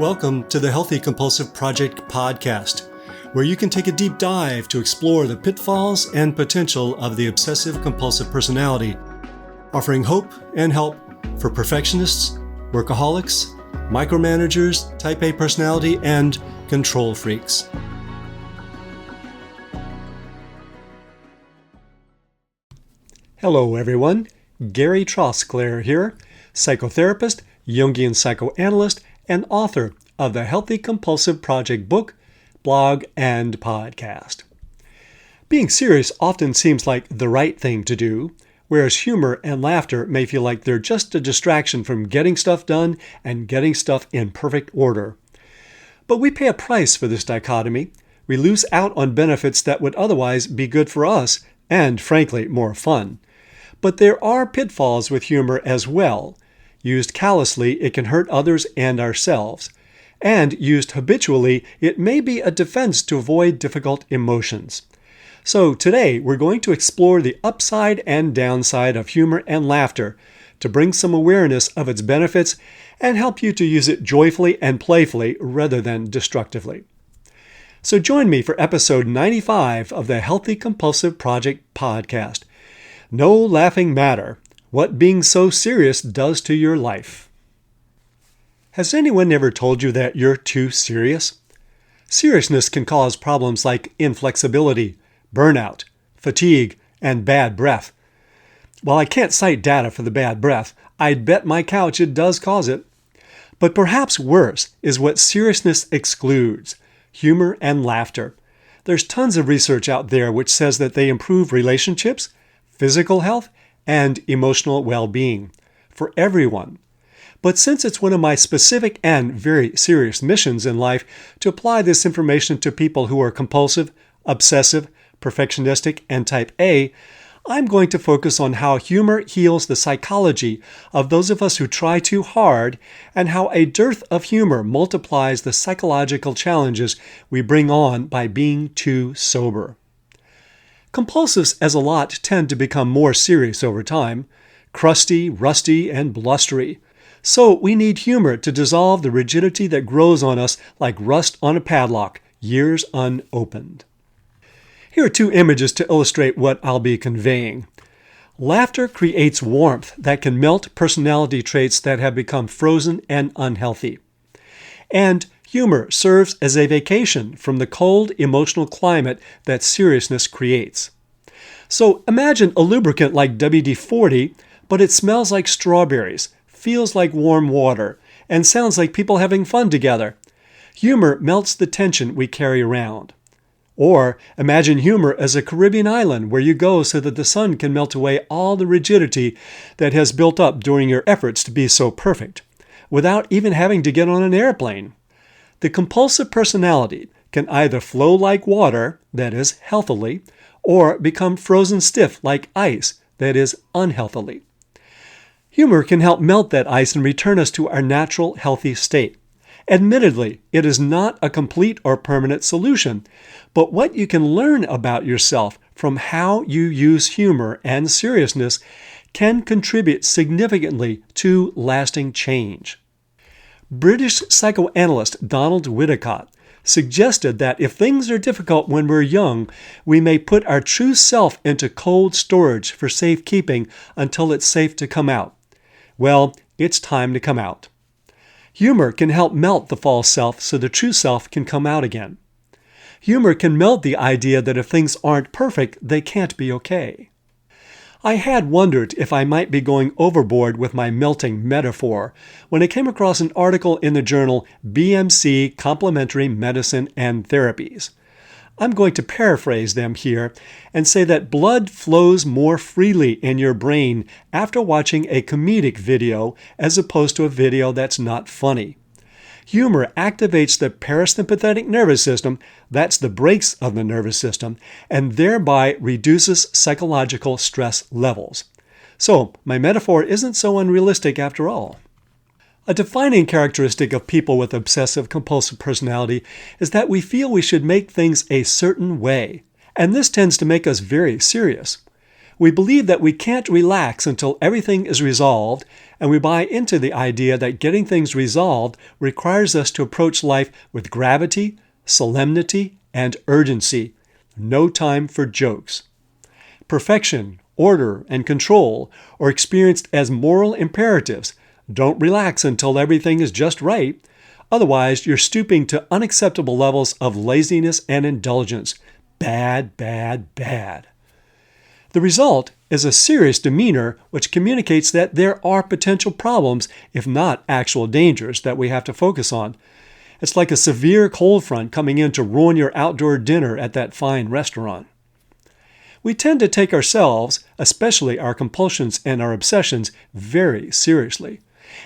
Welcome to the Healthy Compulsive Project podcast, where you can take a deep dive to explore the pitfalls and potential of the obsessive-compulsive personality, offering hope and help for perfectionists, workaholics, micromanagers, type A personality, and control freaks. Hello everyone, Gary Trosclair here, psychotherapist, Jungian psychoanalyst, and author of the Healthy Compulsive Project book, blog, and podcast. Being serious often seems like the right thing to do, whereas humor and laughter may feel like they're just a distraction from getting stuff done and getting stuff in perfect order. But we pay a price for this dichotomy. We lose out on benefits that would otherwise be good for us and, frankly, more fun. But there are pitfalls with humor as well. Used callously, it can hurt others and ourselves. And used habitually, it may be a defense to avoid difficult emotions. So today, we're going to explore the upside and downside of humor and laughter to bring some awareness of its benefits and help you to use it joyfully and playfully rather than destructively. So join me for episode 95 of the Healthy Compulsive Project podcast. No laughing matter. What being so serious does to your life. Has anyone ever told you that you're too serious? Seriousness can cause problems like inflexibility, burnout, fatigue, and bad breath. While I can't cite data for the bad breath, I'd bet my couch it does cause it. But perhaps worse is what seriousness excludes: humor and laughter. There's tons of research out there which says that they improve relationships, physical health, and emotional well-being for everyone. But since it's one of my specific and very serious missions in life to apply this information to people who are compulsive, obsessive, perfectionistic, and type A, I'm going to focus on how humor heals the psychology of those of us who try too hard, and how a dearth of humor multiplies the psychological challenges we bring on by being too sober. Compulsives as a lot tend to become more serious over time, crusty, rusty, and blustery. So we need humor to dissolve the rigidity that grows on us like rust on a padlock, years unopened. Here are two images to illustrate what I'll be conveying. Laughter creates warmth that can melt personality traits that have become frozen and unhealthy. And humor serves as a vacation from the cold emotional climate that seriousness creates. So imagine a lubricant like WD-40, but it smells like strawberries, feels like warm water, and sounds like people having fun together. Humor melts the tension we carry around. Or imagine humor as a Caribbean island where you go so that the sun can melt away all the rigidity that has built up during your efforts to be so perfect, without even having to get on an airplane. The compulsive personality can either flow like water, that is, healthily, or become frozen stiff like ice, that is, unhealthily. Humor can help melt that ice and return us to our natural, healthy state. Admittedly, it is not a complete or permanent solution, but what you can learn about yourself from how you use humor and seriousness can contribute significantly to lasting change. British psychoanalyst Donald Winnicott suggested that if things are difficult when we're young, we may put our true self into cold storage for safekeeping until it's safe to come out. Well, it's time to come out. Humor can help melt the false self so the true self can come out again. Humor can melt the idea that if things aren't perfect, they can't be okay. I had wondered if I might be going overboard with my melting metaphor when I came across an article in the journal BMC Complementary Medicine and Therapies. I'm going to paraphrase them here and say that blood flows more freely in your brain after watching a comedic video as opposed to a video that's not funny. Humor activates the parasympathetic nervous system, that's the brakes of the nervous system, and thereby reduces psychological stress levels. So, my metaphor isn't so unrealistic after all. A defining characteristic of people with obsessive-compulsive personality is that we feel we should make things a certain way, and this tends to make us very serious. We believe that we can't relax until everything is resolved, and we buy into the idea that getting things resolved requires us to approach life with gravity, solemnity, and urgency. No time for jokes. Perfection, order, and control are experienced as moral imperatives. Don't relax until everything is just right. Otherwise, you're stooping to unacceptable levels of laziness and indulgence. Bad, bad, bad. The result is a serious demeanor which communicates that there are potential problems, if not actual dangers, that we have to focus on. It's like a severe cold front coming in to ruin your outdoor dinner at that fine restaurant. We tend to take ourselves, especially our compulsions and our obsessions, very seriously,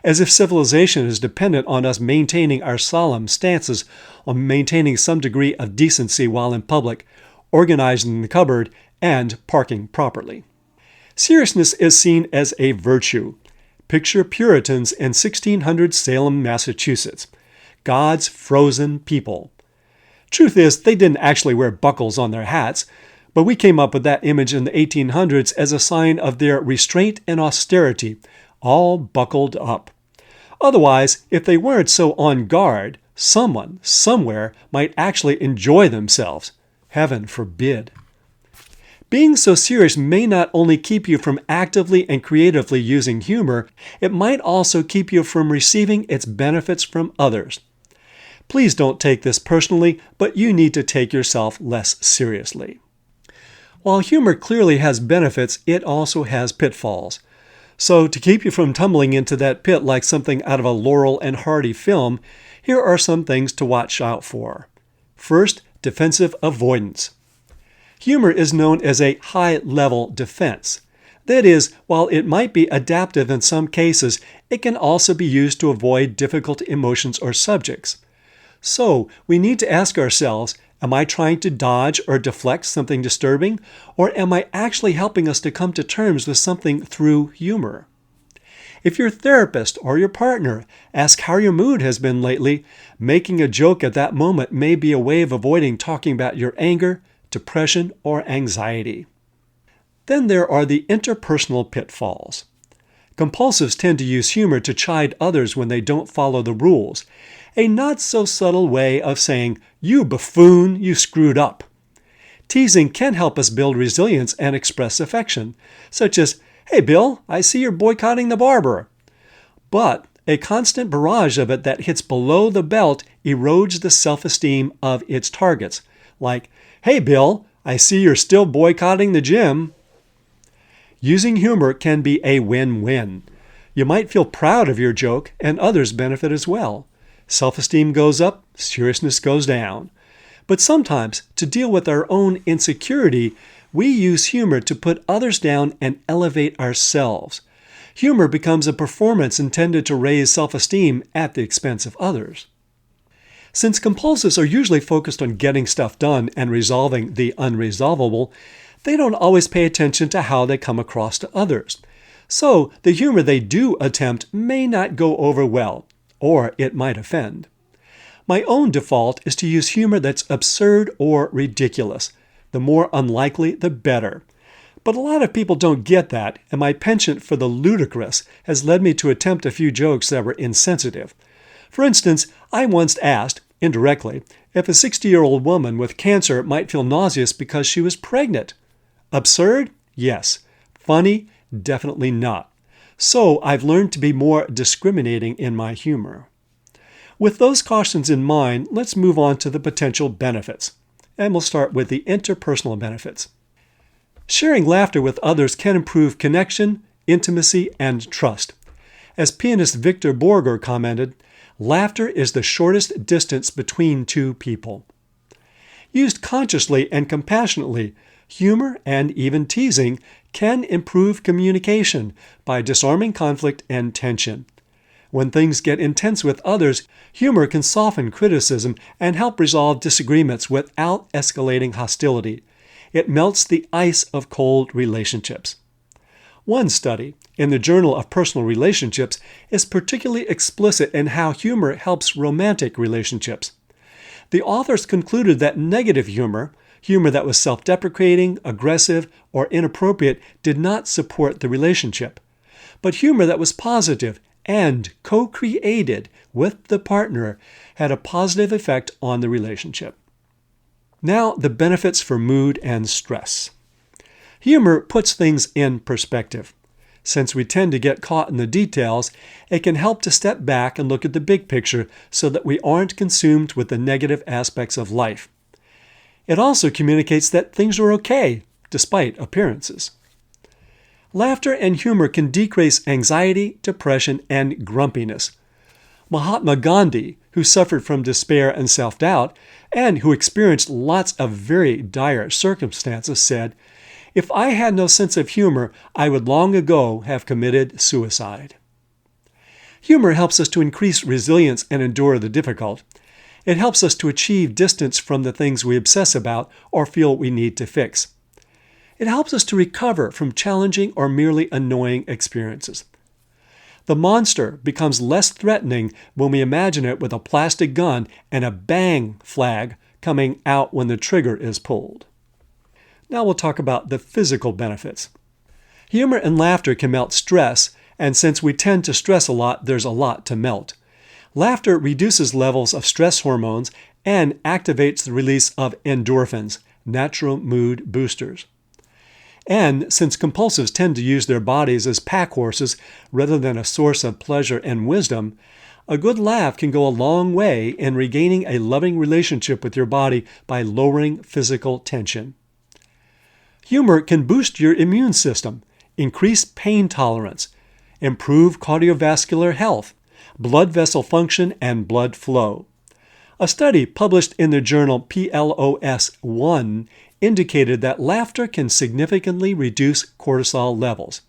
as if civilization is dependent on us maintaining our solemn stances on maintaining some degree of decency while in public, organizing the cupboard, and parking properly. Seriousness is seen as a virtue. Picture Puritans in 1600 Salem, Massachusetts. God's frozen people. Truth is, they didn't actually wear buckles on their hats, but we came up with that image in the 1800s as a sign of their restraint and austerity, all buckled up. Otherwise, if they weren't so on guard, someone, somewhere, might actually enjoy themselves. Heaven forbid. Being so serious may not only keep you from actively and creatively using humor, it might also keep you from receiving its benefits from others. Please don't take this personally, but you need to take yourself less seriously. While humor clearly has benefits, it also has pitfalls. So, to keep you from tumbling into that pit like something out of a Laurel and Hardy film, here are some things to watch out for. First, defensive avoidance. Humor is known as a high-level defense. That is, while it might be adaptive in some cases, it can also be used to avoid difficult emotions or subjects. So, we need to ask ourselves, am I trying to dodge or deflect something disturbing, or am I actually helping us to come to terms with something through humor? If your therapist or your partner asks how your mood has been lately, making a joke at that moment may be a way of avoiding talking about your anger, depression, or anxiety. Then there are the interpersonal pitfalls. Compulsives tend to use humor to chide others when they don't follow the rules, a not-so-subtle way of saying, "You buffoon, you screwed up." Teasing can help us build resilience and express affection, such as, "Hey Bill, I see you're boycotting the barber." But a constant barrage of it that hits below the belt erodes the self-esteem of its targets, like, "Hey Bill, I see you're still boycotting the gym." Using humor can be a win-win. You might feel proud of your joke, and others benefit as well. Self-esteem goes up, seriousness goes down. But sometimes, to deal with our own insecurity, we use humor to put others down and elevate ourselves. Humor becomes a performance intended to raise self-esteem at the expense of others. Since compulsives are usually focused on getting stuff done and resolving the unresolvable, they don't always pay attention to how they come across to others. So, the humor they do attempt may not go over well, or it might offend. My own default is to use humor that's absurd or ridiculous. The more unlikely, the better. But a lot of people don't get that, and my penchant for the ludicrous has led me to attempt a few jokes that were insensitive. For instance, I once asked, indirectly, if a 60-year-old woman with cancer might feel nauseous because she was pregnant. Absurd? Yes. Funny? Definitely not. So I've learned to be more discriminating in my humor. With those cautions in mind, let's move on to the potential benefits. And we'll start with the interpersonal benefits. Sharing laughter with others can improve connection, intimacy, and trust. As pianist Victor Borger commented, laughter is the shortest distance between two people. Used consciously and compassionately, humor and even teasing can improve communication by disarming conflict and tension. When things get intense with others, humor can soften criticism and help resolve disagreements without escalating hostility. It melts the ice of cold relationships. One study in the Journal of Personal Relationships is particularly explicit in how humor helps romantic relationships. The authors concluded that negative humor, Humor that was self-deprecating, aggressive, or inappropriate did not support the relationship. But humor that was positive and co-created with the partner had a positive effect on the relationship. Now, the benefits for mood and stress. Humor puts things in perspective. Since we tend to get caught in the details, it can help to step back and look at the big picture so that we aren't consumed with the negative aspects of life. It also communicates that things are okay, despite appearances. Laughter and humor can decrease anxiety, depression, and grumpiness. Mahatma Gandhi, who suffered from despair and self-doubt, and who experienced lots of very dire circumstances, said, "If I had no sense of humor, I would long ago have committed suicide." Humor helps us to increase resilience and endure the difficult. It helps us to achieve distance from the things we obsess about or feel we need to fix. It helps us to recover from challenging or merely annoying experiences. The monster becomes less threatening when we imagine it with a plastic gun and a bang flag coming out when the trigger is pulled. Now we'll talk about the physical benefits. Humor and laughter can melt stress, and since we tend to stress a lot, there's a lot to melt. Laughter reduces levels of stress hormones and activates the release of endorphins, natural mood boosters. And since compulsives tend to use their bodies as pack horses rather than a source of pleasure and wisdom, a good laugh can go a long way in regaining a loving relationship with your body by lowering physical tension. Humor can boost your immune system, increase pain tolerance, improve cardiovascular health, blood vessel function, and blood flow. A study published in the journal PLOS One indicated that laughter can significantly reduce cortisol levels.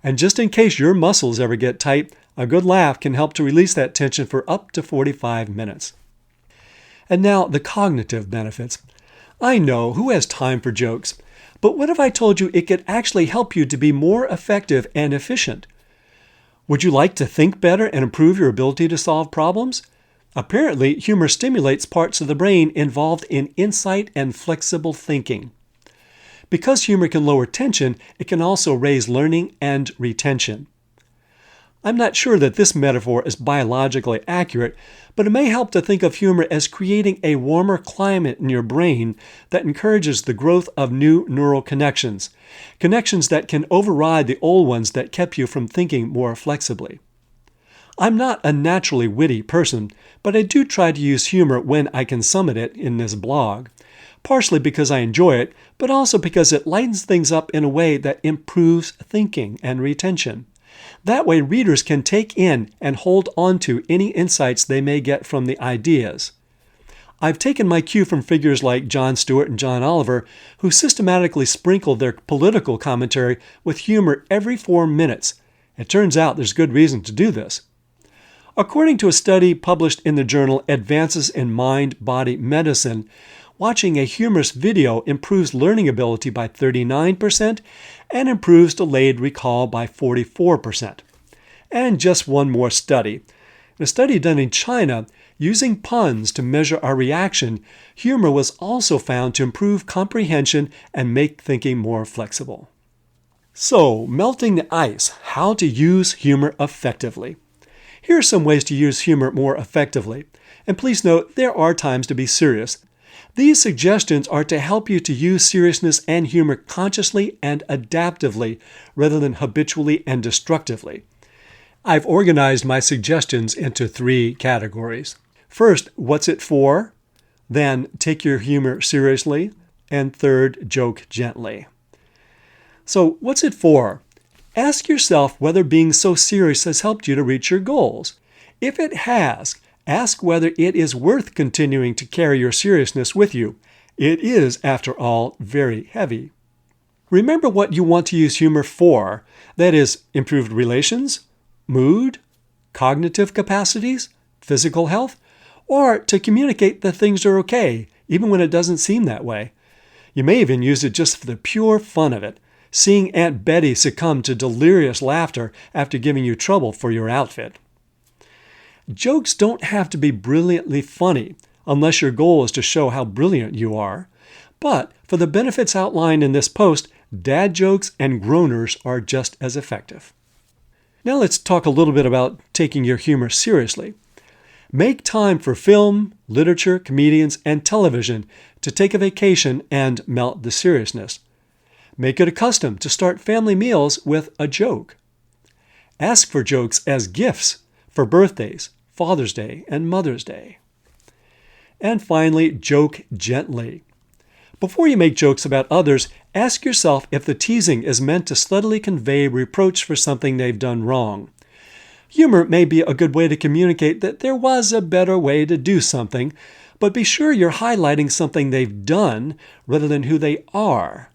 And just in case your muscles ever get tight, a good laugh can help to release that tension for up to 45 minutes. And now the cognitive benefits. I know, who has time for jokes? But what if I told you it could actually help you to be more effective and efficient? Would you like to think better and improve your ability to solve problems? Apparently, humor stimulates parts of the brain involved in insight and flexible thinking. Because humor can lower tension, it can also raise learning and retention. I'm not sure that this metaphor is biologically accurate, but it may help to think of humor as creating a warmer climate in your brain that encourages the growth of new neural connections, connections that can override the old ones that kept you from thinking more flexibly. I'm not a naturally witty person, but I do try to use humor when I can summon it in this blog, partially because I enjoy it, but also because it lightens things up in a way that improves thinking and retention. That way, readers can take in and hold on to any insights they may get from the ideas. I've taken my cue from figures like Jon Stewart and John Oliver, who systematically sprinkle their political commentary with humor every 4 minutes. It turns out there's good reason to do this. According to a study published in the journal Advances in Mind-Body Medicine, watching a humorous video improves learning ability by 39% and improves delayed recall by 44%. And just one more study. In a study done in China, using puns to measure our reaction, humor was also found to improve comprehension and make thinking more flexible. So, melting the ice, how to use humor effectively. Here are some ways to use humor more effectively. And please note, there are times to be serious. These suggestions are to help you to use seriousness and humor consciously and adaptively, rather than habitually and destructively. I've organized my suggestions into 3 categories. First, what's it for? Then, take your humor seriously. And third, joke gently. So, what's it for? Ask yourself whether being so serious has helped you to reach your goals. If it has, ask whether it is worth continuing to carry your seriousness with you. It is, after all, very heavy. Remember what you want to use humor for. That is, improved relations, mood, cognitive capacities, physical health, or to communicate that things are okay, even when it doesn't seem that way. You may even use it just for the pure fun of it, seeing Aunt Betty succumb to delirious laughter after giving you trouble for your outfit. Jokes don't have to be brilliantly funny, unless your goal is to show how brilliant you are. But for the benefits outlined in this post, dad jokes and groaners are just as effective. Now let's talk a little bit about taking your humor seriously. Make time for film, literature, comedians, and television to take a vacation and melt the seriousness. Make it a custom to start family meals with a joke. Ask for jokes as gifts for birthdays, Father's Day, and Mother's Day. And finally, joke gently. Before you make jokes about others, ask yourself if the teasing is meant to subtly convey reproach for something they've done wrong. Humor may be a good way to communicate that there was a better way to do something, but be sure you're highlighting something they've done rather than who they are.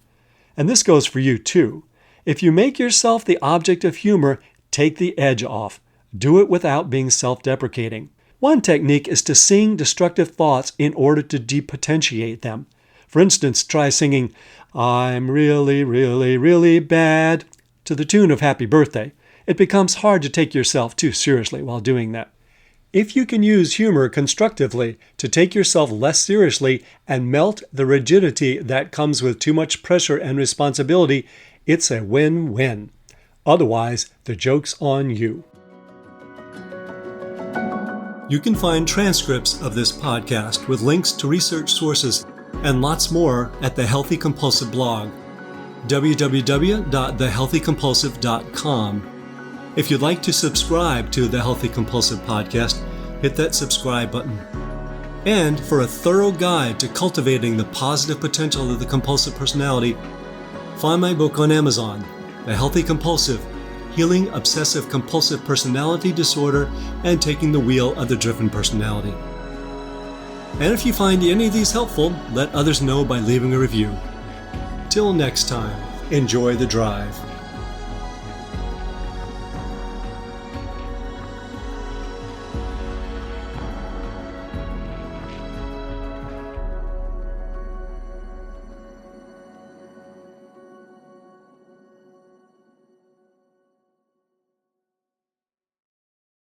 And this goes for you too. If you make yourself the object of humor, take the edge off. Do it without being self-deprecating. One technique is to sing destructive thoughts in order to depotentiate them. For instance, try singing, "I'm really, really, really bad," to the tune of Happy Birthday. It becomes hard to take yourself too seriously while doing that. If you can use humor constructively to take yourself less seriously and melt the rigidity that comes with too much pressure and responsibility, it's a win-win. Otherwise, the joke's on you. You can find transcripts of this podcast with links to research sources and lots more at the Healthy Compulsive blog, www.thehealthycompulsive.com. If you'd like to subscribe to the Healthy Compulsive podcast, hit that subscribe button. And for a thorough guide to cultivating the positive potential of the compulsive personality, find my book on Amazon, The Healthy Compulsive, Healing Obsessive-Compulsive Personality Disorder and Taking the Wheel of the Driven Personality. And if you find any of these helpful, let others know by leaving a review. Till next time, enjoy the drive.